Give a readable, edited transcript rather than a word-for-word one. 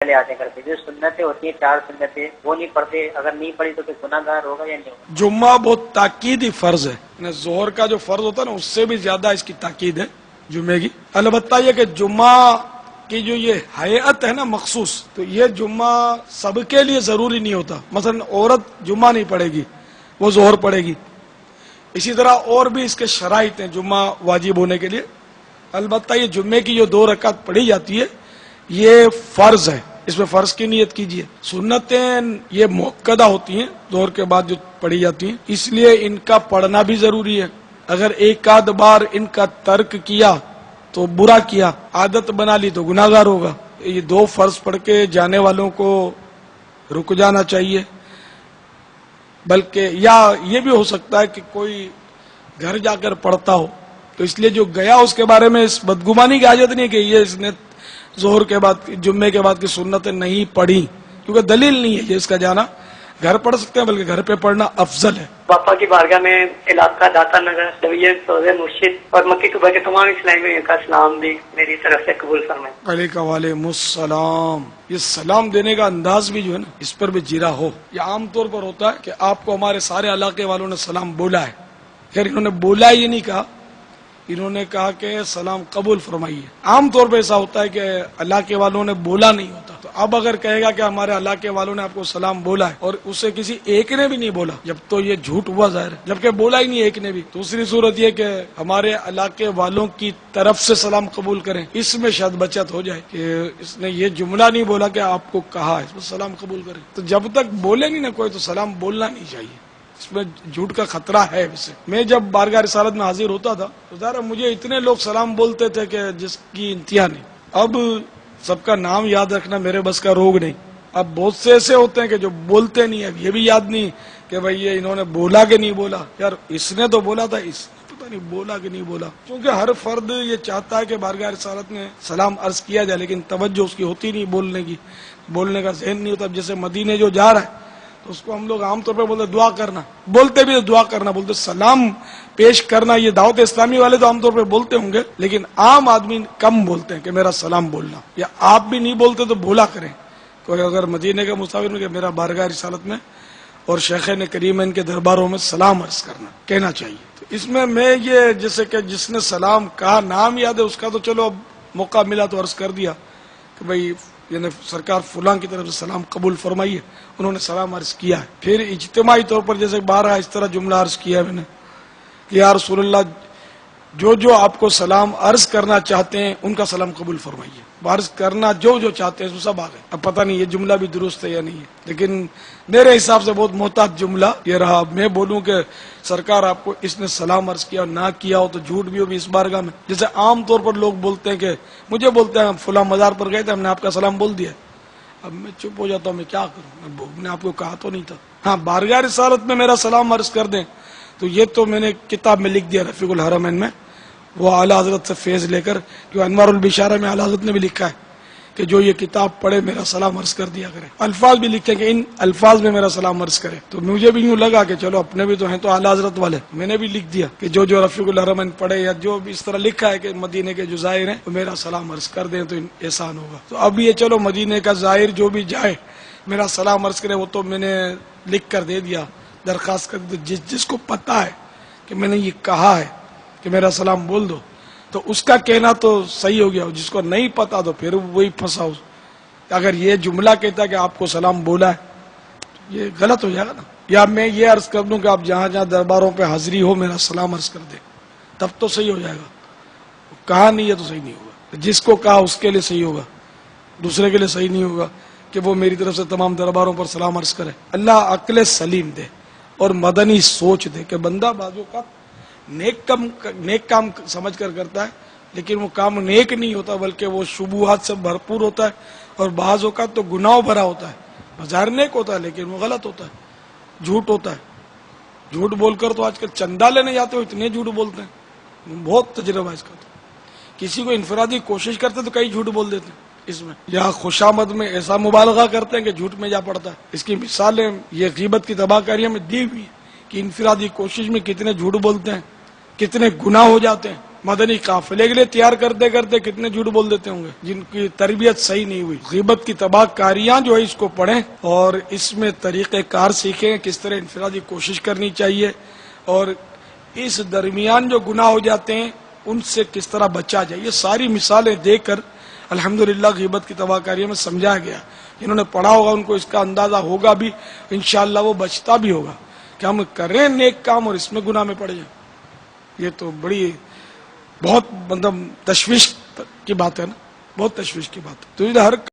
پہلے آتے کرتے جو سنتیں ہوتی ہیں 4 سنتیں وہ نہیں پڑھتے، اگر نہیں پڑھی تو پھر گناہ گار ہوگا یا نہیں ہوگا؟ جمعہ بہت تاکیدی فرض ہے، ظہر کا جو فرض ہوتا ہے نا اس سے بھی زیادہ اس کی تاکید ہے جمعے کی۔ البتہ یہ کہ جمعہ کی جو یہ حیات ہے نا مخصوص، تو یہ جمعہ سب کے لیے ضروری نہیں ہوتا۔ مثلا عورت جمعہ نہیں پڑھے گی، وہ ظہر پڑھے گی۔ اسی طرح اور بھی اس کے شرائط ہیں جمعہ واجب ہونے کے لیے۔ البتہ یہ جمعے کی جو 2 رکعت پڑھی جاتی ہے یہ فرض ہے، اس میں فرض کی نیت کیجیے۔ سنتیں یہ مؤکدہ ہوتی ہیں ظہر کے بعد جو پڑھی جاتی ہیں، اس لیے ان کا پڑھنا بھی ضروری ہے۔ اگر ایک آدھ بار ان کا ترک کیا تو برا کیا، عادت بنا لی تو گناہ گار ہوگا۔ یہ 2 فرض پڑھ کے جانے والوں کو رک جانا چاہیے، بلکہ یا یہ بھی ہو سکتا ہے کہ کوئی گھر جا کر پڑھتا ہو، تو اس لیے جو گیا اس کے بارے میں اس بدگمانی کی حاجت نہیں کہ یہ اس نے ظہر کے بعد جمعے کے بعد کی سنتیں نہیں پڑھی، کیونکہ دلیل نہیں ہے یہ اس کا جانا۔ گھر پڑھ سکتے ہیں بلکہ گھر پہ پڑھنا افضل ہے۔ باپا کی بارگاہ میں علاقہ داتا نگر دویہ سوزے مرشد اور مکی صوبہ کے تمام اسلامی بھائیوں کا سلام بھی میری طرف سے قبول فرمائیں۔ وعلیکم السلام۔ یہ سلام دینے کا انداز بھی جو ہے نا اس پر بھی جیرا ہو۔ یہ عام طور پر ہوتا ہے کہ آپ کو ہمارے سارے علاقے والوں نے سلام بولا ہے، خیر انہوں نے بولا یہ نہیں کہا، انہوں نے کہا کہ سلام قبول فرمائیے۔ عام طور پہ ایسا ہوتا ہے کہ علاقے والوں نے بولا نہیں ہوتا، تو اب اگر کہے گا کہ ہمارے علاقے والوں نے آپ کو سلام بولا ہے اور اسے کسی ایک نے بھی نہیں بولا، جب تو یہ جھوٹ ہوا ظاہر ہے، جبکہ بولا ہی نہیں ایک نے بھی۔ دوسری صورت یہ کہ ہمارے علاقے والوں کی طرف سے سلام قبول کریں، اس میں شاید بچت ہو جائے کہ اس نے یہ جملہ نہیں بولا کہ آپ کو کہا ہے، اس میں سلام قبول کریں۔ تو جب تک بولے نہیں نا کوئی تو سلام بولنا نہیں چاہیے، اس میں جھوٹ کا خطرہ ہے۔ ویسے میں جب بارگاہ رسالت میں حاضر ہوتا تھا تو ظاہر مجھے اتنے لوگ سلام بولتے تھے کہ جس کی انتہا نہیں۔ اب سب کا نام یاد رکھنا میرے بس کا روگ نہیں۔ اب بہت سے ایسے ہوتے ہیں کہ جو بولتے نہیں، اب یہ بھی یاد نہیں کہ بھئی یہ انہوں نے بولا کہ نہیں بولا۔ یار اس نے تو بولا تھا، اس نے پتہ نہیں بولا کہ نہیں بولا۔ کیونکہ ہر فرد یہ چاہتا ہے کہ بارگاہ رسالت میں سلام عرض کیا جائے، لیکن توجہ اس کی ہوتی نہیں بولنے کی، بولنے کا ذہن نہیں ہوتا۔ اب جیسے مدینے جو جا رہا ہے تو اس کو ہم لوگ عام طور پہ بولتے دعا کرنا، بولتے بھی دعا کرنا بولتے، سلام پیش کرنا یہ دعوت اسلامی والے تو عام طور پہ بولتے ہوں گے، لیکن عام آدمی کم بولتے ہیں کہ میرا سلام بولنا، یا آپ بھی نہیں بولتے تو بولا کریں۔ کوئی اگر مدینے کا مسافر میں کہ میرا بارگاہ رسالت میں اور شیخین کریم ان کے درباروں میں سلام عرض کرنا کہنا چاہیے۔ تو اس میں یہ جیسے کہ جس نے سلام کہا نام یاد ہے اس کا تو چلو اب موقع ملا تو عرض کر دیا کہ بھئی یعنی سرکار فلاں کی طرف سے سلام قبول فرمائیے، انہوں نے سلام عرض کیا ہے۔ پھر اجتماعی طور پر جیسے بارہ اس طرح جملہ عرض کیا ہے میں نے کہ یا رسول اللہ جو آپ کو سلام عرض کرنا چاہتے ہیں ان کا سلام قبول فرمائیے، عرض کرنا جو چاہتے ہیں سب آ گئے۔ اب پتہ نہیں یہ جملہ بھی درست ہے یا نہیں ہے، لیکن میرے حساب سے بہت محتاط جملہ یہ رہا۔ میں بولوں کہ سرکار آپ کو اس نے سلام عرض کیا نہ کیا ہو تو جھوٹ بھی ہو بھی اس بارگاہ میں۔ جیسے عام طور پر لوگ بولتے ہیں کہ مجھے بولتے ہیں ہم فلاں مزار پر گئے تھے، ہم نے آپ کا سلام بول دیا۔ اب میں چپ ہو جاتا ہوں، میں کیا کروں، میں نے آپ کو کہا تو نہیں تھا۔ ہاں بارگاہ رسالت میں میرا سلام عرض کر دیں تو یہ تو میں نے کتاب میں لکھ دیا رفیق الحرمین میں، وہ اعلیٰ حضرت سے فیض لے کر، جو انوار البشارہ میں اعلیٰ حضرت نے بھی لکھا ہے کہ جو یہ کتاب پڑھے میرا سلام عرض کر دیا کرے، الفاظ بھی لکھے کہ ان الفاظ میں میرا سلام عرض کرے۔ تو مجھے بھی یوں لگا کہ چلو اپنے بھی تو ہیں تو اعلیٰ حضرت والے، میں نے بھی لکھ دیا کہ جو رفیق الحرمین پڑھے یا جو بھی اس طرح لکھا ہے کہ مدینے کے جو زائر ہیں تو میرا سلام عرض کر دیں تو احسان ہوگا۔ تو اب یہ چلو مدینے کا زائر جو بھی جائے میرا سلام عرض کرے، وہ تو میں نے لکھ کر دے دیا، درخواست کر دی۔ جس کو پتا ہے کہ میں نے یہ کہا ہے کہ میرا سلام بول دو تو اس کا کہنا تو صحیح ہو گیا، جس کو نہیں پتا تو پھر وہی پھنسا۔ اگر یہ جملہ کہتا ہے کہ آپ کو سلام بولا ہے تو یہ غلط ہو جائے گا نا۔ یا میں یہ عرض کر دوں کہ آپ جہاں جہاں درباروں پہ حاضری ہو میرا سلام عرض کر دیں، تب تو صحیح ہو جائے گا۔ کہا نہیں ہے تو صحیح نہیں ہوگا، جس کو کہا اس کے لیے صحیح ہوگا، دوسرے کے لیے صحیح نہیں ہوگا کہ وہ میری طرف سے تمام درباروں پر سلام عرض کرے۔ اللہ عقل سلیم دے اور مدنی سوچ دے کہ بندہ بازو کا نیک کام سمجھ کر کرتا ہے، لیکن وہ کام نیک نہیں ہوتا بلکہ وہ شبہات سے بھرپور ہوتا ہے، اور بعض اوقات تو گناہ بھرا ہوتا ہے۔ بظاہر نیک ہوتا ہے لیکن وہ غلط ہوتا ہے، جھوٹ ہوتا ہے۔ جھوٹ بول کر تو آج کل چندہ لینے جاتے ہو اتنے جھوٹ بولتے ہیں، بہت تجربہ اس کا۔ تو کسی کو انفرادی کوشش کرتے تو کئی جھوٹ بول دیتے ہیں اس میں، یا خوشامد میں ایسا مبالغہ کرتے ہیں کہ جھوٹ میں جا پڑتا ہے۔ اس کی مثالیں یہ غیبت کی تباہ کاریوں میں دی ہوئی ہیں کہ انفرادی کوشش میں کتنے جھوٹ بولتے ہیں، کتنے گناہ ہو جاتے ہیں۔ مدنی قافلے کے لیے تیار کرتے کرتے کتنے جھوٹ بول دیتے ہوں گے جن کی تربیت صحیح نہیں ہوئی. غیبت کی تباہ کاریاں جو ہے اس کو پڑھیں اور اس میں طریقہ کار سیکھیں, کس طرح انفرادی کوشش کرنی چاہیے, اور اس درمیان جو گناہ ہو جاتے ہیں ان سے کس طرح بچا جائے. یہ ساری مثالیں دے کر الحمدللہ غیبت کی تباہ کاریوں میں سمجھایا گیا. جنہوں نے پڑھا ہوگا ان کو اس کا اندازہ ہوگا بھی, انشاءاللہ وہ بچتا بھی ہوگا کہ ہم کریں نیک کام اور اس میں گناہ میں پڑ جائیں. یہ تو بڑی بہت مطلب تشویش کی بات ہے نا, بہت تشویش کی بات ہے. تو ہر